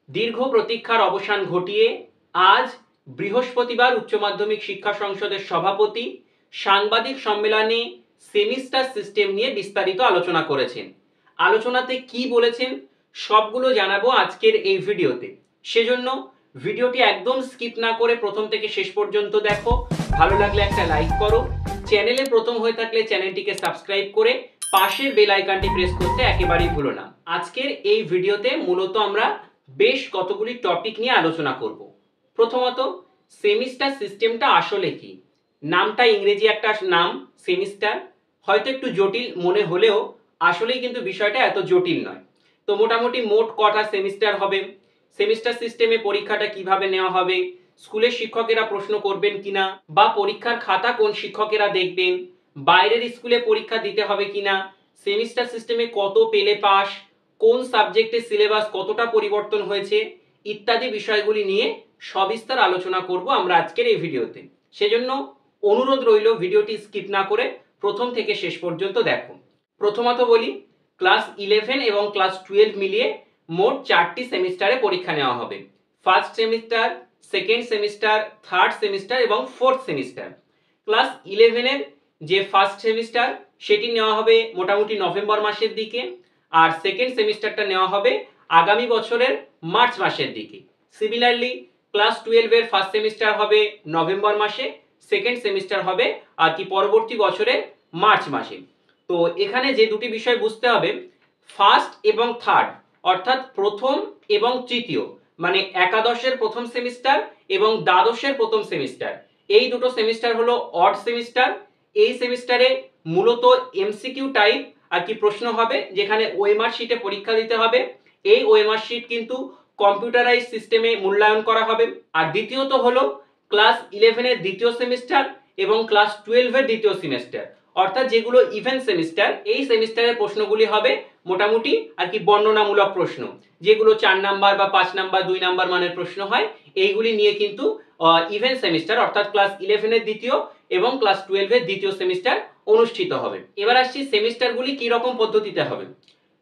দীর্ঘ প্রতীক্ষার অবসান ঘটিয়ে আজ বৃহস্পতিবার উচ্চ মাধ্যমিক শিক্ষা সংসদের সভাপতি সাংবাদিক সম্মেলনে সেমিস্টার সিস্টেম নিয়ে বিস্তারিত আলোচনা করেছেন। আলোচনাতে কি বলেছেন সবগুলো জানাবো আজকের এই ভিডিওতে। সেজন্য ভিডিওটি একদম স্কিপ না করে প্রথম থেকে শেষ পর্যন্ত দেখো। ভালো লাগলে একটা লাইক করো, চ্যানেলে প্রথম হয়ে থাকলে চ্যানেলটিকে সাবস্ক্রাইব করে পাশের বেল আইকনটি প্রেস করতে একেবারেই ভুলো না। আজকের এই ভিডিওতে মূলত আমরা বেশ কতগুলি টপিক নিয়ে আলোচনা করব। প্রথমত, সেমিস্টার সিস্টেমটা আসলে কি। নামটা ইংরেজি একটা নাম সেমিস্টার, হয়তো একটু জটিল মনে হলেও আসলেই কিন্তু বিষয়টা এত জটিল নয়। তো মোটামুটি মোট কটা সেমিস্টার হবে, সেমিস্টার সিস্টেমে পরীক্ষাটা কিভাবে নেওয়া হবে, স্কুলের শিক্ষকেরা প্রশ্ন করবেন কিনা, বা পরীক্ষার খাতা কোন শিক্ষকেরা দেখবেন, বাইরের স্কুলে পরীক্ষা দিতে হবে কিনা, সেমিস্টার সিস্টেমে কত পেলে পাস, কোন সাবজেক্টের সিলেবাস কতটা পরিবর্তন হয়েছে ইত্যাদি বিষয়গুলি নিয়ে সবিস্তার আলোচনা করব আমরা আজকের এই ভিডিওতে। সেজন্য অনুরোধ রইল ভিডিওটি স্কিপ না করে প্রথম থেকে শেষ পর্যন্ত দেখো। প্রথমত বলি, ক্লাস 11 এবং ক্লাস 12 মিলিয়ে মোট 4টি সেমিস্টারে পরীক্ষা নেওয়া হবে। First semester, second semester, third semester এবং ফোর্থ সেমিস্টার। ক্লাস 11-এর যে ফার্স্ট সেমিস্টার সেটি নেওয়া হবে মোটামুটি নভেম্বর মাসের দিকে, আর সেকেন্ড সেমিস্টারটা নেওয়া হবে আগামী বছরের মার্চ মাসের দিকে। সিমিলারলি ক্লাস 12-এর ফার্স্ট সেমিস্টার হবে নভেম্বর মাসে, সেকেন্ড সেমিস্টার হবে আর কি পরবর্তী বছরের মার্চ মাসে। তো এখানে যে দুটি বিষয় বুঝতে হবে, ফার্স্ট এবং থার্ড অর্থাৎ প্রথম এবং তৃতীয়, মানে একাদশের প্রথম সেমিস্টার এবং দ্বাদশের প্রথম সেমিস্টার, এই দুটো সেমিস্টার হলো অড সেমিস্টার। এই সেমিস্টারে মূলত এমসিকিউ টাইপ আর কি প্রশ্ন হবে, যেখানে ওএমআর শিটে পরীক্ষা দিতে হবে। এই ওএমআর শিট কিন্তু কম্পিউটারাইজ সিস্টেমে মূল্যায়ন করা হবে। আর দ্বিতীয়ত হলো ক্লাস 11-এর দ্বিতীয় সেমিস্টার এবং ক্লাস 12-এর দ্বিতীয় সেমিস্টার, অর্থাৎ যেগুলো ইভেন্ট সেমিস্টার। এই সেমিস্টারের প্রশ্নগুলি হবে মোটামুটি আর কি বর্ণনামূলক প্রশ্ন, যেগুলো 4 নাম্বার বা 5 নাম্বার 2 নাম্বার মানের প্রশ্ন হয়। এইগুলি নিয়ে কিন্তু ইভেন্ট সেমিস্টার অর্থাৎ ক্লাস 11-এর দ্বিতীয় এবং ক্লাস 12-এর দ্বিতীয় সেমিস্টার অনুষ্ঠিত হবে। এবার আসছি সেমিস্টারগুলি কি রকম পদ্ধতিতে হবে।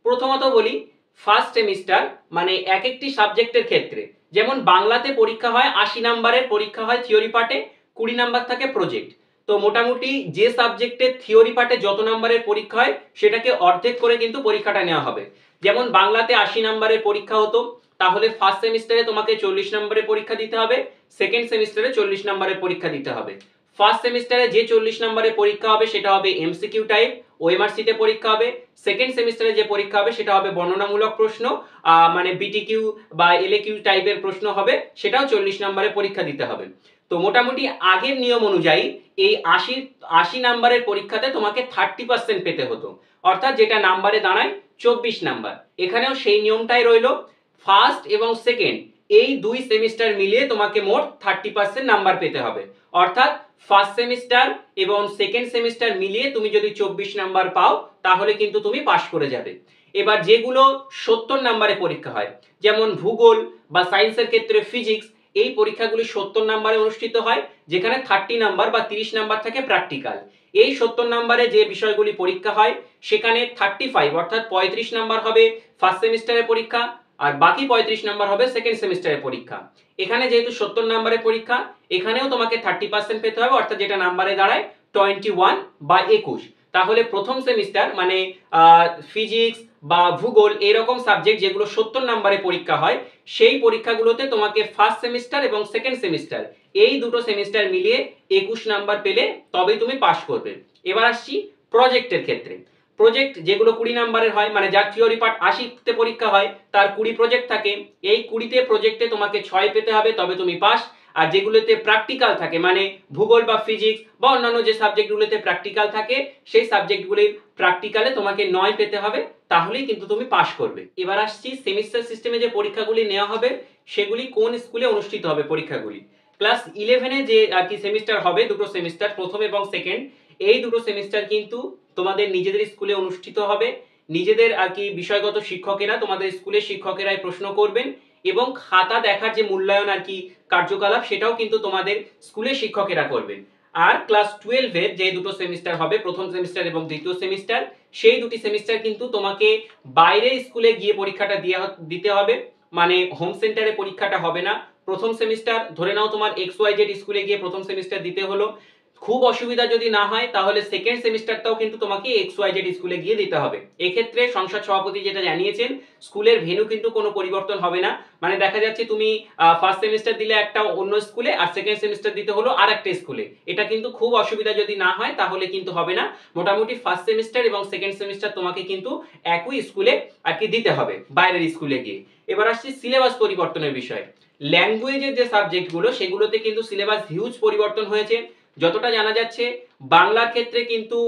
প্রথমত বলি, ফার্স্ট সেমিস্টার মানে এক একটি সাবজেক্টের ক্ষেত্রে, যেমন বাংলাতে পরীক্ষা হয় 80 নাম্বারের পরীক্ষা হয় থিওরি পার্টে, 20 নাম্বার থাকে প্রজেক্ট। তো মোটামুটি যে সাবজেক্টে থিওরি পার্টে যত নাম্বারের পরীক্ষা হয় সেটাকে অর্ধেক করে কিন্তু পরীক্ষাটা নেওয়া হবে। যেমন বাংলাতে 80 নাম্বারের পরীক্ষা হতো, তাহলে ফার্স্ট সেমিস্টারে তোমাকে 40 নম্বরের পরীক্ষা দিতে হবে, সেকেন্ড সেমিস্টারে 40 নম্বরের পরীক্ষা দিতে হবে। ফার্স্ট সেমিস্টারে যে 40 নম্বরের পরীক্ষা হবে সেটা হবে এমসিকিউ টাইপ, ওএমআর শিটে পরীক্ষা হবে। সেকেন্ড সেমিস্টারে যে পরীক্ষা হবে সেটা হবে বর্ণনামূলক প্রশ্ন, মানে বিটিকিউ বা এলএকিউ টাইপের প্রশ্ন হবে, সেটাও 40 নম্বরের পরীক্ষা দিতে হবে। তো মোটামুটি আগের নিয়ম অনুযায়ী এই 80 নাম্বারের পরীক্ষাতে তোমাকে 30% পেতে হতো, অর্থাৎ যেটা নাম্বারে দাঁড়ায় 24 নাম্বার। এখানেও সেই নিয়মটাই রইল, ফার্স্ট এবং সেকেন্ড এই দুই সেমিস্টার মিলিয়ে তোমাকে মোট 30% নাম্বার পেতে হবে, অর্থাৎ ফার্স্ট সেমিস্টার এবং সেকেন্ড সেমিস্টার মিলিয়ে তুমি যদি 24 নাম্বার পাও তাহলে কিন্তু তুমি পাশ করে যাবে। এবার যেগুলো 70 নাম্বারে পরীক্ষা হয়, যেমন ভূগোল বা সায়েন্সের ক্ষেত্রে ফিজিক্স, এই পরীক্ষাগুলি 70 নাম্বারে অনুষ্ঠিত হয়, যেখানে 30 নাম্বার বা 30 নাম্বার থাকে প্র্যাকটিক্যাল। এই 70 নাম্বারে যে বিষয়গুলি পরীক্ষা হয় সেখানে 35 অর্থাৎ 35 নাম্বার হবে ফার্স্ট সেমিস্টারের পরীক্ষা, আর বাকি 35 নাম্বার হবে সেকেন্ড সেমিস্টারের পরীক্ষা। এখানে যেহেতু 70 নাম্বারের পরীক্ষা, এখানেও তোমাকে 30% পেতে হবে, অর্থাৎ যেটা নাম্বারে দাঁড়ায় 21 বা 21। তাহলে প্রথম সেমিস্টার মানে ফিজিক্স বা ভূগোল এরকম সাবজেক্ট যেগুলো 70 নাম্বারে পরীক্ষা হয়, সেই পরীক্ষাগুলোতে তোমাকে ফার্স্ট সেমিস্টার এবং সেকেন্ড সেমিস্টার এই দুটো সেমিস্টার মিলিয়ে 21 নাম্বার পেলে তবেই তুমি পাস করবে। এবার আসছি প্রজেক্টের ক্ষেত্রে। প্রজেক্ট যেগুলো 20 নাম্বারের হয়, মানে যার থিওরি পার্ট 80তে পরীক্ষা হয় তার 20 প্রজেক্ট থাকে। এই 20তে প্রজেক্টে তোমাকে 6 পেতে হবে তবে তুমি পাস। আর যেগুলোতে প্র্যাকটিক্যাল থাকে, মানে ভূগোল বা ফিজিক্স বা অন্যান্য যে সাবজেক্টগুলোতে প্র্যাকটিক্যাল থাকে, সেই সাবজেক্টগুলির প্র্যাকটিক্যালে তোমাকে 9 পেতে হবে, তাহলেই কিন্তু তুমি পাস করবে। এবার আসছি সেমিস্টার সিস্টেমে যে পরীক্ষাগুলি নেওয়া হবে সেগুলি কোন স্কুলে অনুষ্ঠিত হবে পরীক্ষাগুলি। ক্লাস 11-এ যে আর কি সেমিস্টার হবে, দুটো সেমিস্টার প্রথম এবং সেকেন্ড, এই দুটো সেমিস্টার কিন্তু তোমাদের নিজেদের স্কুলে অনুষ্ঠিত হবে। নিজেদের আর কি বিষয়গত শিক্ষকেরা, তোমাদের স্কুলের শিক্ষকেরাই প্রশ্ন করবেন এবং খাতা দেখার যে মূল্যায়ন আর কি কার্যকলাপ সেটাও কিন্তু তোমাদের স্কুলের শিক্ষকেরা করবেন। আর ক্লাস 12-এর যে দুটো সেমিস্টার হবে, প্রথম সেমিস্টার এবং দ্বিতীয় সেমিস্টার, সেই দুটি সেমিস্টার কিন্তু তোমাকে বাইরের স্কুলে গিয়ে পরীক্ষাটা দিতে হবে। মানে হোম সেন্টারে পরীক্ষাটা হবে না। প্রথম সেমিস্টার ধরে নাও তোমার XYZ স্কুলে গিয়ে প্রথম সেমিস্টার দিতে হলো, খুব অসুবিধা যদি না হয় তাহলে সেকেন্ড সেমিস্টারটাও কিন্তু তোমাকে XYZ স্কুলে গিয়ে দিতে হবে। এক্ষেত্রে সংসদ সভাপতি যেটা জানিয়েছেন, স্কুলের ভেন্যু কিন্তু কোনো পরিবর্তন হবে না। মানে দেখা যাচ্ছে তুমি ফার্স্ট সেমিস্টার দিলে একটা অন্য স্কুলে, আর সেকেন্ড সেমিস্টার দিতে হলো আর একটা স্কুলে, এটা কিন্তু খুব অসুবিধা যদি না হয় তাহলে কিন্তু হবে না। মোটামুটি ফার্স্ট সেমিস্টার এবং সেকেন্ড সেমিস্টার তোমাকে কিন্তু একই স্কুলে আর কি দিতে হবে, বাইরের স্কুলে গিয়ে। এবার আসছি সিলেবাস পরিবর্তনের বিষয়। ল্যাঙ্গুয়েজের যে সাবজেক্টগুলো সেগুলোতে কিন্তু সিলেবাস হিউজ পরিবর্তন হয়েছে। যতটা জানা যাচ্ছে বাংলার ক্ষেত্রে কিন্তু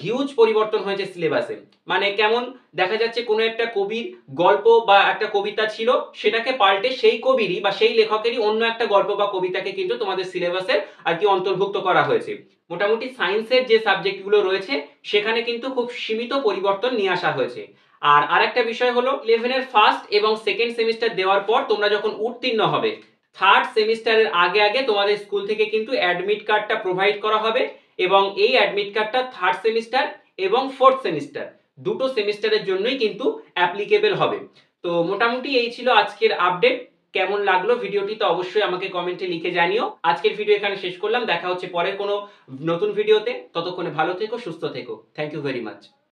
হিউজ পরিবর্তন হয়েছে সিলেবাসে। মানে কেমন, দেখা যাচ্ছে কোনো একটা কবির গল্প বা একটা কবিতা ছিল, সেটাকে পাল্টে সেই কবিরই বা সেই লেখকেরই অন্য একটা গল্প বা কবিতাকে কিন্তু তোমাদের সিলেবাসের আর কি অন্তর্ভুক্ত করা হয়েছে। মোটামুটি সায়েন্সের যে সাবজেক্টগুলো রয়েছে সেখানে কিন্তু খুব সীমিত পরিবর্তন নিয়ে আসা হয়েছে। আর আরেকটা বিষয় হলো 11 এর ফার্স্ট এবং সেকেন্ড সেমিস্টার দেওয়ার পর তোমরা যখন উত্তীর্ণ হবে, থার্ড সেমিস্টারের আগে আগে তোমাদের স্কুল থেকে কিন্তু অ্যাডমিট কার্ডটা প্রোভাইড করা হবে, এবং এই অ্যাডমিট কার্ডটা থার্ড সেমিস্টার এবং ফোর্থ সেমিস্টার দুটো সেমিস্টারের জন্যই কিন্তু অ্যাপ্লিকেবল হবে। তো মোটামুটি এই ছিল আজকের আপডেট। কেমন লাগলো ভিডিওটি তো অবশ্যই আমাকে কমেন্টে লিখে জানিও। আজকের ভিডিও এখানে শেষ করলাম, দেখা হচ্ছে পরের কোনো নতুন ভিডিওতে। ততক্ষণে ভালো থেকো, সুস্থ থেকো। Thank you very much.